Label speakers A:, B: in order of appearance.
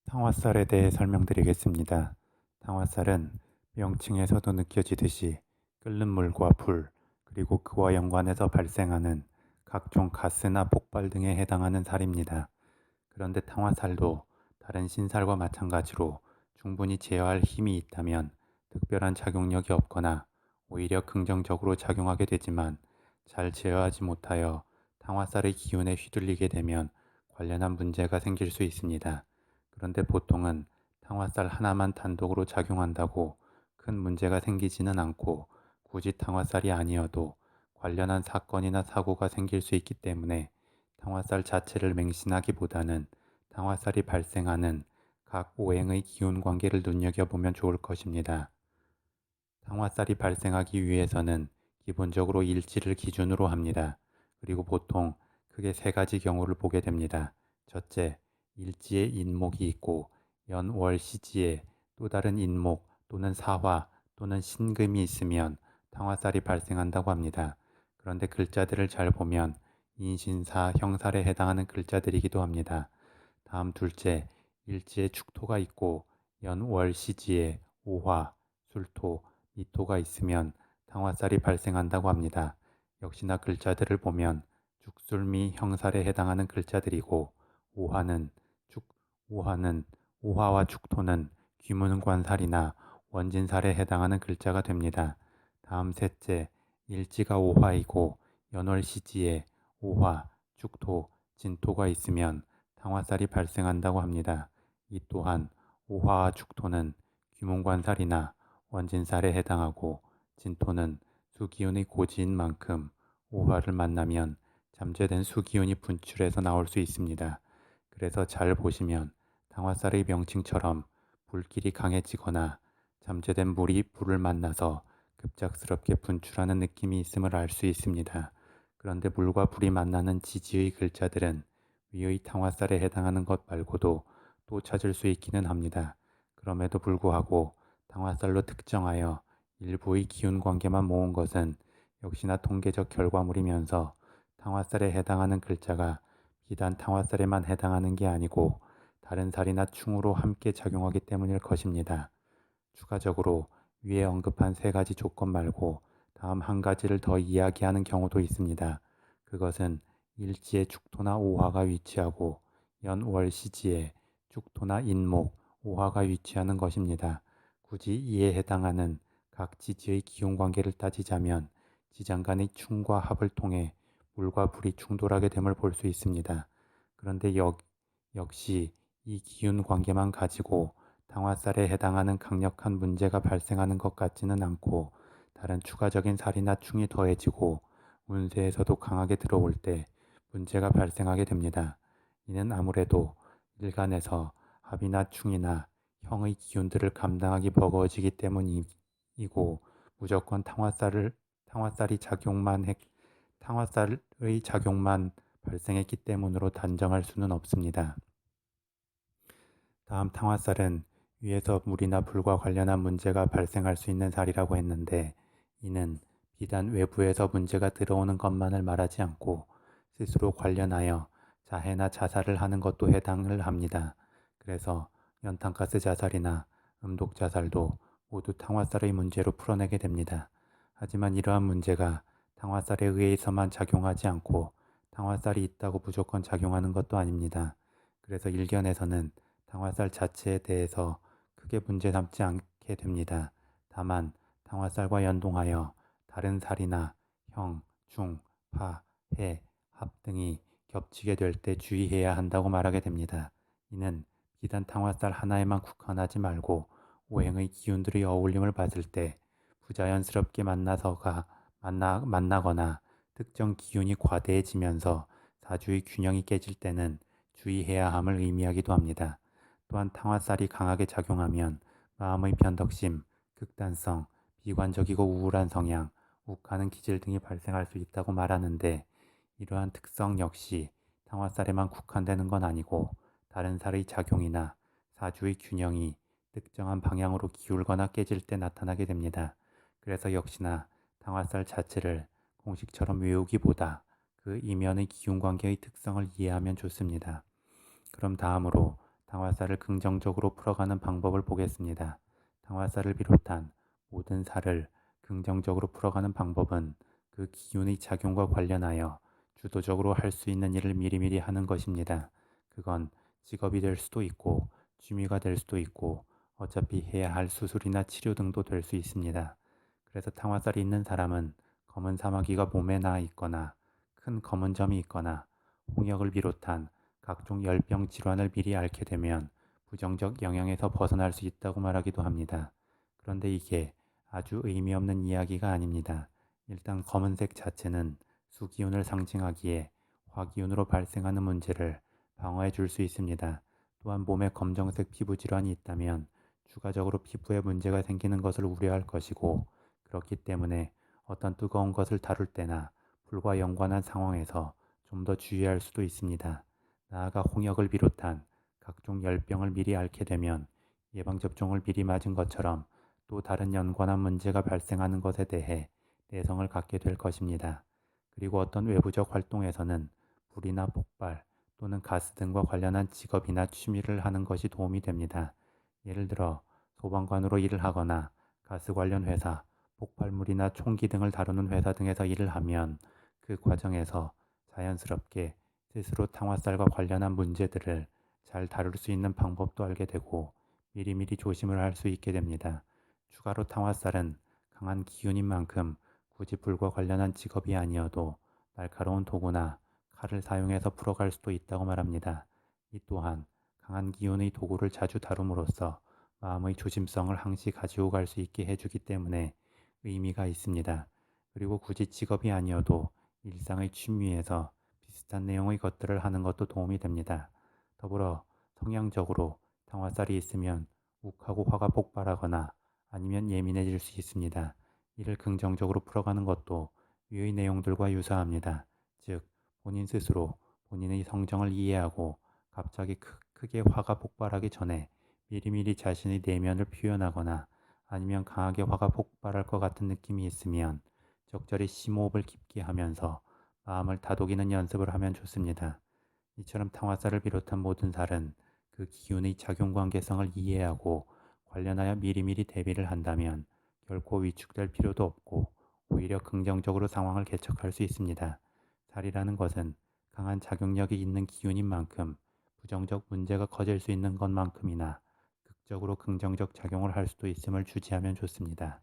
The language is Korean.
A: 탕화살에 대해 설명드리겠습니다. 탕화살은 명칭에서도 느껴지듯이 끓는 물과 불, 그리고 그와 연관해서 발생하는 각종 가스나 폭발 등에 해당하는 살입니다. 그런데 탕화살도 다른 신살과 마찬가지로 충분히 제어할 힘이 있다면 특별한 작용력이 없거나 오히려 긍정적으로 작용하게 되지만, 잘 제어하지 못하여 탕화살의 기운에 휘둘리게 되면 관련한 문제가 생길 수 있습니다. 그런데 보통은 탕화살 하나만 단독으로 작용한다고 큰 문제가 생기지는 않고, 굳이 탕화살이 아니어도 관련한 사건이나 사고가 생길 수 있기 때문에 탕화살 자체를 맹신하기보다는 탕화살이 발생하는 각 오행의 기운 관계를 눈여겨보면 좋을 것입니다. 탕화살이 발생하기 위해서는 기본적으로 일지를 기준으로 합니다. 그리고 보통 크게 세 가지 경우를 보게 됩니다. 첫째, 일지에 인목이 있고 연, 월, 시지에 또 다른 인목 또는 사화 또는 신금이 있으면 탕화살이 발생한다고 합니다. 그런데 글자들을 잘 보면 인신사, 형살에 해당하는 글자들이기도 합니다. 다음 둘째, 일지에 축토가 있고 연, 월, 시지에 오화, 술토, 미토가 있으면 탕화살이 발생한다고 합니다. 역시나 글자들을 보면 죽술미 형살에 해당하는 글자들이고, 오화는 죽 오화는 오화와 축토는 귀문관살이나 원진살에 해당하는 글자가 됩니다. 다음 셋째, 일지가 오화이고 연월시지에 오화, 축토, 진토가 있으면 탕화살이 발생한다고 합니다. 이 또한 오화와 축토는 귀문관살이나 원진살에 해당하고, 진토는 수기운의 고지인 만큼 오화를 만나면 잠재된 수기운이 분출해서 나올 수 있습니다. 그래서 잘 보시면 당화살의 명칭처럼 불길이 강해지거나 잠재된 물이 불을 만나서 급작스럽게 분출하는 느낌이 있음을 알 수 있습니다. 그런데 물과 불이 만나는 지지의 글자들은 위의 탕화살에 해당하는 것 말고도 또 찾을 수 있기는 합니다. 그럼에도 불구하고 탕화살로 특정하여 일부의 기운 관계만 모은 것은 역시나 통계적 결과물이면서 탕화살에 해당하는 글자가 비단 탕화살에만 해당하는 게 아니고 다른 살이나 충으로 함께 작용하기 때문일 것입니다. 추가적으로 위에 언급한 세 가지 조건 말고 다음 한 가지를 더 이야기하는 경우도 있습니다. 그것은 일지에 축토나 오화가 위치하고 연월시지에 축토나 인목, 오화가 위치하는 것입니다. 굳이 이에 해당하는 각 지지의 기운 관계를 따지자면 지장 간의 충과 합을 통해 물과 불이 충돌하게 됨을 볼 수 있습니다. 그런데 역시 이 기운 관계만 가지고 당화살에 해당하는 강력한 문제가 발생하는 것 같지는 않고, 다른 추가적인 살이나 충이 더해지고 운세에서도 강하게 들어올 때 문제가 발생하게 됩니다. 이는 아무래도 일간에서 합이나 충이나 형의 기운들을 감당하기 버거워지기 때문이고, 무조건 탕화살의 작용만 발생했기 때문으로 단정할 수는 없습니다. 다음 탕화살은 위에서 물이나 불과 관련한 문제가 발생할 수 있는 살이라고 했는데, 이는 비단 외부에서 문제가 들어오는 것만을 말하지 않고 스스로 관련하여 자해나 자살을 하는 것도 해당을 합니다. 그래서 연탄가스 자살이나 음독 자살도 모두 탕화살의 문제로 풀어내게 됩니다. 하지만 이러한 문제가 탕화살에 의해서만 작용하지 않고 탕화살이 있다고 무조건 작용하는 것도 아닙니다. 그래서 일견에서는 당화살 자체에 대해서 크게 문제 삼지 않게 됩니다. 다만 당화살과 연동하여 다른 살이나 형, 중, 파, 해, 합 등이 겹치게 될 때 주의해야 한다고 말하게 됩니다. 이는 비단 당화살 하나에만 국한하지 말고 오행의 기운들의 어울림을 봤을 때 부자연스럽게 만나거나 특정 기운이 과대해지면서 사주의 균형이 깨질 때는 주의해야 함을 의미하기도 합니다. 또한 탕화살이 강하게 작용하면 마음의 변덕심, 극단성, 비관적이고 우울한 성향, 욱하는 기질 등이 발생할 수 있다고 말하는데, 이러한 특성 역시 탕화살에만 국한되는 건 아니고 다른 살의 작용이나 사주의 균형이 특정한 방향으로 기울거나 깨질 때 나타나게 됩니다. 그래서 역시나 탕화살 자체를 공식처럼 외우기보다 그 이면의 기운관계의 특성을 이해하면 좋습니다. 그럼 다음으로 당화살을 긍정적으로 풀어가는 방법을 보겠습니다. 당화살을 비롯한 모든 살을 긍정적으로 풀어가는 방법은 그 기운의 작용과 관련하여 주도적으로 할 수 있는 일을 미리미리 하는 것입니다. 그건 직업이 될 수도 있고 취미가 될 수도 있고 어차피 해야 할 수술이나 치료 등도 될 수 있습니다. 그래서 당화살이 있는 사람은 검은 사마귀가 몸에 나 있거나 큰 검은 점이 있거나 홍역을 비롯한 각종 열병 질환을 미리 앓게 되면 부정적 영향에서 벗어날 수 있다고 말하기도 합니다. 그런데 이게 아주 의미 없는 이야기가 아닙니다. 일단 검은색 자체는 수기운을 상징하기에 화기운으로 발생하는 문제를 방어해 줄 수 있습니다. 또한 몸에 검정색 피부 질환이 있다면 추가적으로 피부에 문제가 생기는 것을 우려할 것이고, 그렇기 때문에 어떤 뜨거운 것을 다룰 때나 불과 연관한 상황에서 좀 더 주의할 수도 있습니다. 나아가 홍역을 비롯한 각종 열병을 미리 앓게 되면 예방접종을 미리 맞은 것처럼 또 다른 연관한 문제가 발생하는 것에 대해 내성을 갖게 될 것입니다. 그리고 어떤 외부적 활동에서는 불이나 폭발 또는 가스 등과 관련한 직업이나 취미를 하는 것이 도움이 됩니다. 예를 들어 소방관으로 일을 하거나 가스 관련 회사, 폭발물이나 총기 등을 다루는 회사 등에서 일을 하면 그 과정에서 자연스럽게 스스로 당화살과 관련한 문제들을 잘 다룰 수 있는 방법도 알게 되고 미리미리 조심을 할 수 있게 됩니다. 추가로 당화살은 강한 기운인 만큼 굳이 불과 관련한 직업이 아니어도 날카로운 도구나 칼을 사용해서 풀어갈 수도 있다고 말합니다. 이 또한 강한 기운의 도구를 자주 다룸으로써 마음의 조심성을 항시 가지고 갈 수 있게 해주기 때문에 의미가 있습니다. 그리고 굳이 직업이 아니어도 일상의 취미에서 비슷한 내용의 것들을 하는 것도 도움이 됩니다. 더불어 성향적으로 당화살이 있으면 욱하고 화가 폭발하거나 아니면 예민해질 수 있습니다. 이를 긍정적으로 풀어가는 것도 위의 내용들과 유사합니다. 즉, 본인 스스로 본인의 성정을 이해하고 갑자기 크게 화가 폭발하기 전에 미리미리 자신의 내면을 표현하거나 아니면 강하게 화가 폭발할 것 같은 느낌이 있으면 적절히 심호흡을 깊게 하면서 마음을 다독이는 연습을 하면 좋습니다. 이처럼 당화살을 비롯한 모든 살은 그 기운의 작용 관계성을 이해하고 관련하여 미리미리 대비를 한다면 결코 위축될 필요도 없고 오히려 긍정적으로 상황을 개척할 수 있습니다. 살이라는 것은 강한 작용력이 있는 기운인 만큼 부정적 문제가 커질 수 있는 것만큼이나 극적으로 긍정적 작용을 할 수도 있음을 주지하면 좋습니다.